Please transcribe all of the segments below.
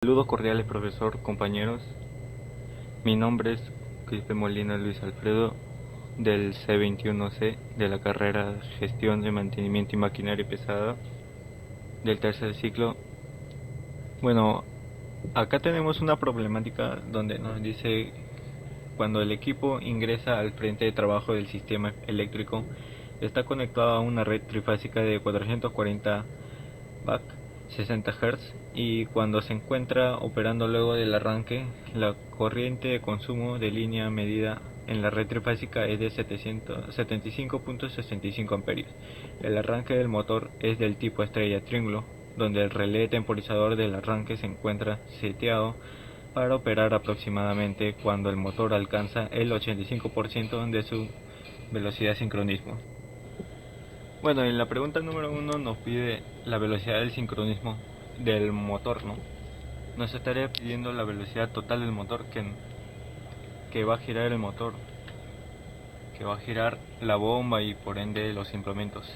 Saludos cordiales, profesor, compañeros. Mi nombre es Quispe Molina Luis Alfredo, del C21C de la carrera Gestión de Mantenimiento y Maquinaria Pesada del tercer ciclo. Bueno, acá tenemos una problemática donde nos dice cuando el equipo ingresa al frente de trabajo del sistema eléctrico, está conectado a una red trifásica de 440 VAC 60 Hz, y cuando se encuentra operando luego del arranque, la corriente de consumo de línea medida en la red trifásica es de 75.65 amperios. El arranque del motor es del tipo estrella triángulo, donde el relé temporizador del arranque se encuentra seteado para operar aproximadamente cuando el motor alcanza el 85% de su velocidad de sincronismo. Bueno, en la pregunta número 1 nos pide la velocidad del sincronismo del motor, ¿no? Nos estaría pidiendo la velocidad total del motor que va a girar el motor, que va a girar la bomba y por ende los implementos.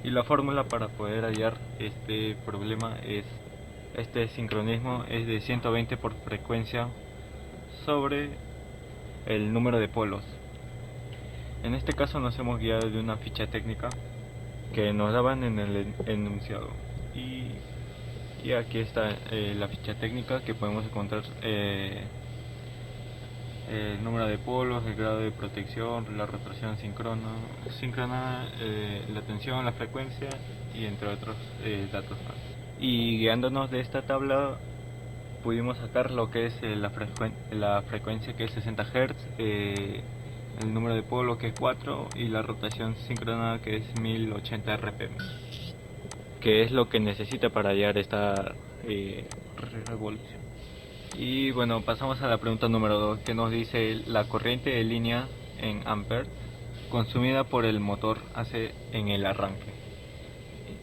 Y la fórmula para poder hallar este problema es, este sincronismo es de 120 por frecuencia sobre el número de polos. En este caso nos hemos guiado de una ficha técnica que nos daban en el enunciado, y aquí está la ficha técnica, que podemos encontrar el número de polos, el grado de protección, la rotación síncrona, la tensión, la frecuencia y entre otros datos más. Y guiándonos de esta tabla pudimos sacar lo que es la frecuencia, que es 60 Hz, el número de polo, que es 4, y la rotación síncrona, que es 1080 RPM, que es lo que necesita para hallar esta revolución. Y bueno, pasamos a la pregunta número 2, que nos dice la corriente de línea en amperes consumida por el motor AC en el arranque.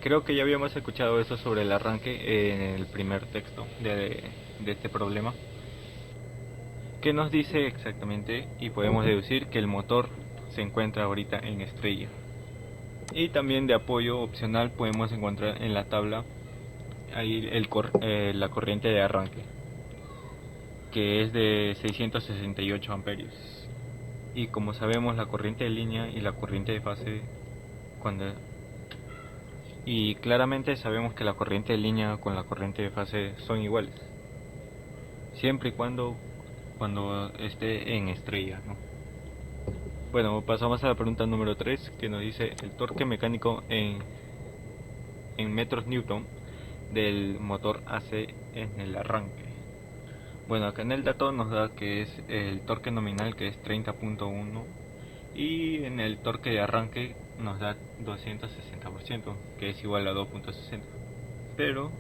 Creo que ya habíamos escuchado eso sobre el arranque en el primer texto de este problema. ¿Qué nos dice exactamente? Y podemos deducir que el motor se encuentra ahorita en estrella. Y también de apoyo opcional podemos encontrar en la tabla ahí la corriente de arranque, que es de 668 amperios. Y como sabemos, la corriente de línea y la corriente de fase, y claramente sabemos que la corriente de línea con la corriente de fase son iguales, siempre y cuando esté en estrella, ¿no? Bueno, pasamos a la pregunta número 3, que nos dice el torque mecánico en metros newton del motor AC en el arranque. Bueno, acá en el dato nos da que es el torque nominal, que es 30.1, y en el torque de arranque nos da 260%, que es igual a 2.60. Pero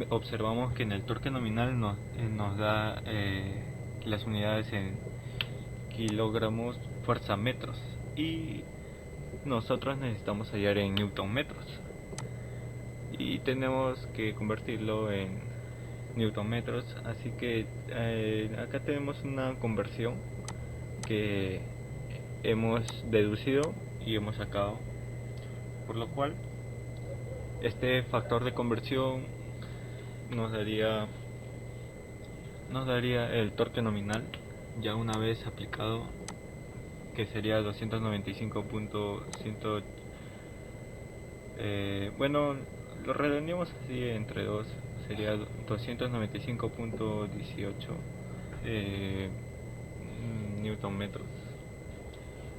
observamos que en el torque nominal nos da las unidades en kilogramos fuerza metros, y nosotros necesitamos hallar en newton metros, y tenemos que convertirlo en newton metros. Así que acá tenemos una conversión que hemos deducido y hemos sacado, por lo cual este factor de conversión nos daría el torque nominal ya una vez aplicado, que sería 295.100. Bueno, lo redondeamos así entre 2, sería 295.18 newton metros,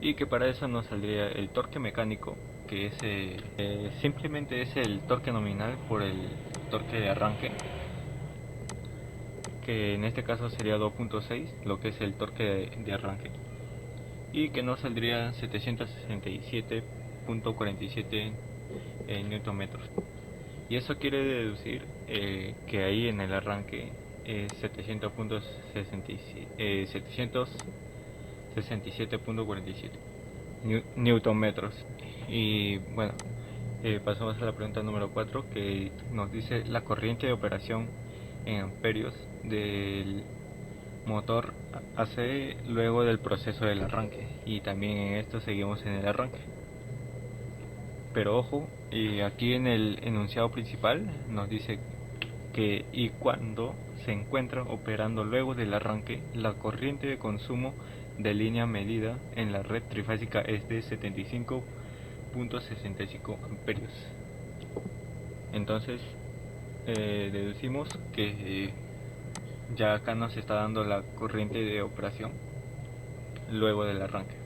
y que para eso nos saldría el torque mecánico, que es simplemente es el torque nominal por el torque de arranque, que en este caso sería 2.6, lo que es el torque de arranque, y que nos saldría 767.47 newton metros. Y eso quiere deducir que ahí en el arranque es 767.47 newton metros. Y bueno, pasamos a la pregunta número 4, que nos dice la corriente de operación en amperios del motor AC luego del proceso del arranque, y también en esto seguimos en el arranque. Pero ojo, aquí en el enunciado principal nos dice que y cuando se encuentra operando luego del arranque, la corriente de consumo de línea medida en la red trifásica es de 75.65 amperios. Entonces deducimos que ya acá nos está dando la corriente de operación luego del arranque.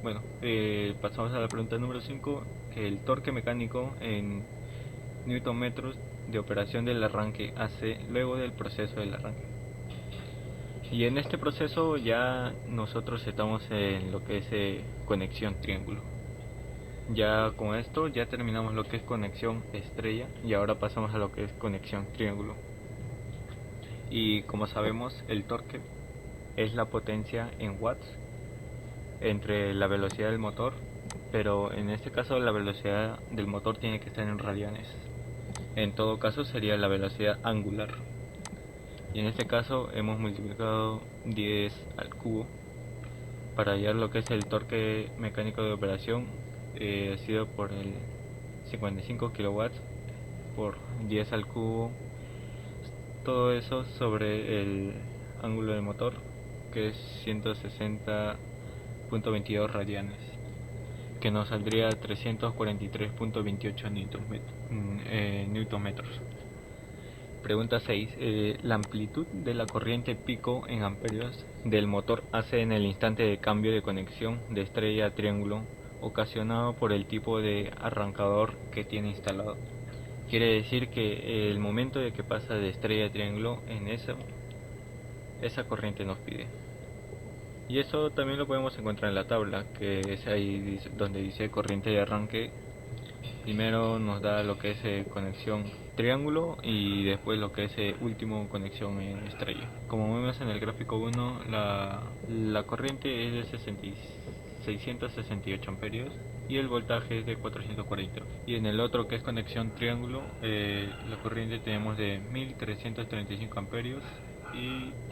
Bueno, pasamos a la pregunta número 5, que el torque mecánico en newton metros de operación del arranque AC luego del proceso del arranque. Y en este proceso ya nosotros estamos en lo que es conexión triángulo. Ya con esto ya terminamos lo que es conexión estrella y ahora pasamos a lo que es conexión triángulo. Y como sabemos, el torque es la potencia en watts entre la velocidad del motor, pero en este caso la velocidad del motor tiene que estar en radianes. En todo caso sería la velocidad angular. Y en este caso hemos multiplicado 10 al cubo para hallar lo que es el torque mecánico de operación, ha sido por el 55 kilowatts por 10 al cubo, todo eso sobre el ángulo del motor, que es 160.22 radianes, que nos saldría 343.28 newton metros. Pregunta 6. La amplitud de la corriente pico en amperios del motor AC en el instante de cambio de conexión de estrella a triángulo ocasionado por el tipo de arrancador que tiene instalado. Quiere decir que el momento de que pasa de estrella a triángulo, en esa corriente nos pide. Y eso también lo podemos encontrar en la tabla, que es ahí donde dice corriente de arranque. Primero nos da lo que es conexión triángulo y después lo que es último conexión en estrella. Como vemos en el gráfico 1, la corriente es de 668 amperios y el voltaje es de 440. Y en el otro, que es conexión triángulo, la corriente tenemos de 1335 amperios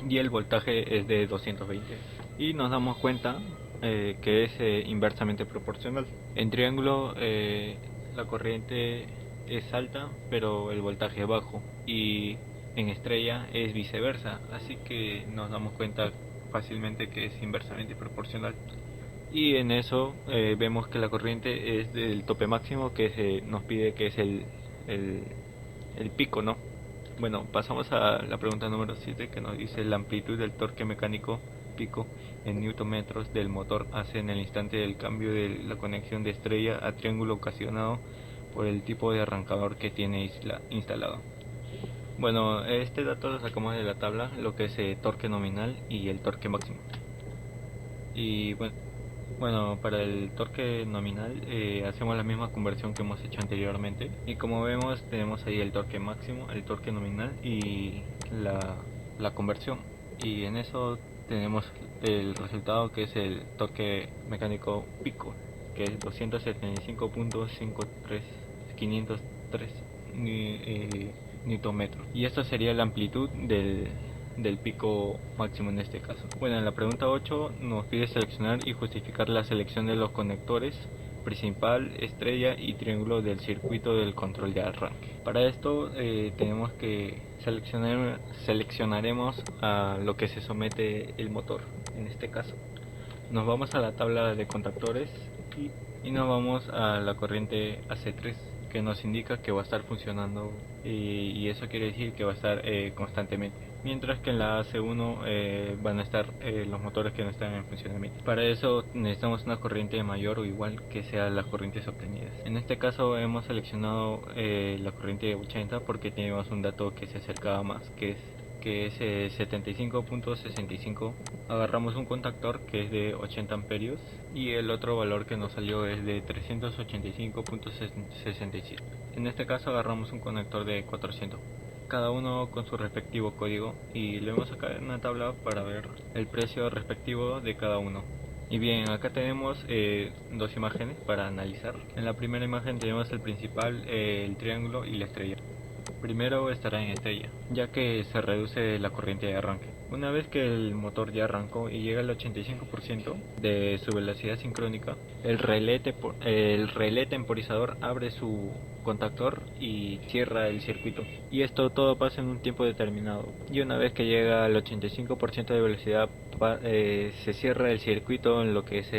y el voltaje es de 220. Y nos damos cuenta que es inversamente proporcional. En triángulo la corriente es alta pero el voltaje es bajo, y en estrella es viceversa, así que nos damos cuenta fácilmente que es inversamente proporcional. Y en eso vemos que la corriente es del tope máximo, que nos pide que es el pico, ¿no? Bueno, pasamos a la pregunta número 7, que nos dice la amplitud del torque mecánico pico en newton metros del motor AC en el instante del cambio de la conexión de estrella a triángulo ocasionado por el tipo de arrancador que tiene instalado. Bueno, este dato lo sacamos de la tabla, lo que es torque nominal y el torque máximo. Y bueno, para el torque nominal hacemos la misma conversión que hemos hecho anteriormente, y como vemos tenemos ahí el torque máximo, el torque nominal y la conversión, y en eso tenemos el resultado, que es el torque mecánico pico, que es 275.503 Nm, y esto sería la amplitud del pico máximo en este caso. Bueno, en la pregunta 8 nos pide seleccionar y justificar la selección de los conectores principal, estrella y triángulo del circuito del control de arranque. Para esto tenemos que seleccionaremos a lo que se somete el motor. En este caso nos vamos a la tabla de contactores y nos vamos a la corriente AC3, que nos indica que va a estar funcionando, y eso quiere decir que va a estar constantemente, mientras que en la AC1 van a estar los motores que no están en funcionamiento. Para eso necesitamos una corriente mayor o igual que sean las corrientes obtenidas. En este caso hemos seleccionado la corriente 80 porque tenemos un dato que se acercaba más, que es 75.65. agarramos un contactor que es de 80 amperios y el otro valor que nos salió es de 385.67. En este caso agarramos un conector de 400, cada uno con su respectivo código, y lo vemos acá en una tabla para ver el precio respectivo de cada uno. Y bien, acá tenemos dos imágenes para analizar. En la primera imagen tenemos el principal, el triángulo y la estrella. Primero estará en estrella, ya que se reduce la corriente de arranque. Una vez que el motor ya arrancó y llega al 85% de su velocidad sincrónica, el relé temporizador abre su contactor y cierra el circuito. Y esto todo pasa en un tiempo determinado. Y una vez que llega al 85% de velocidad, se cierra el circuito en lo que es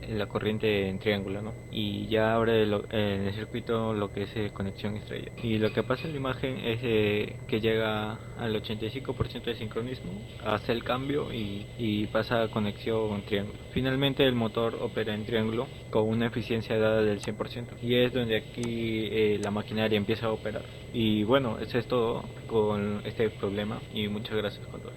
la corriente en triángulo, ¿no? Y ya abre en el circuito lo que es conexión estrella. Y lo que pasa en la imagen es que llega al 85% de sincronismo, hace el cambio y pasa a conexión triángulo. Finalmente el motor opera en triángulo con una eficiencia dada del 100%. Y es donde aquí la maquinaria empieza a operar. Y bueno, eso es todo con este problema y muchas gracias con todo.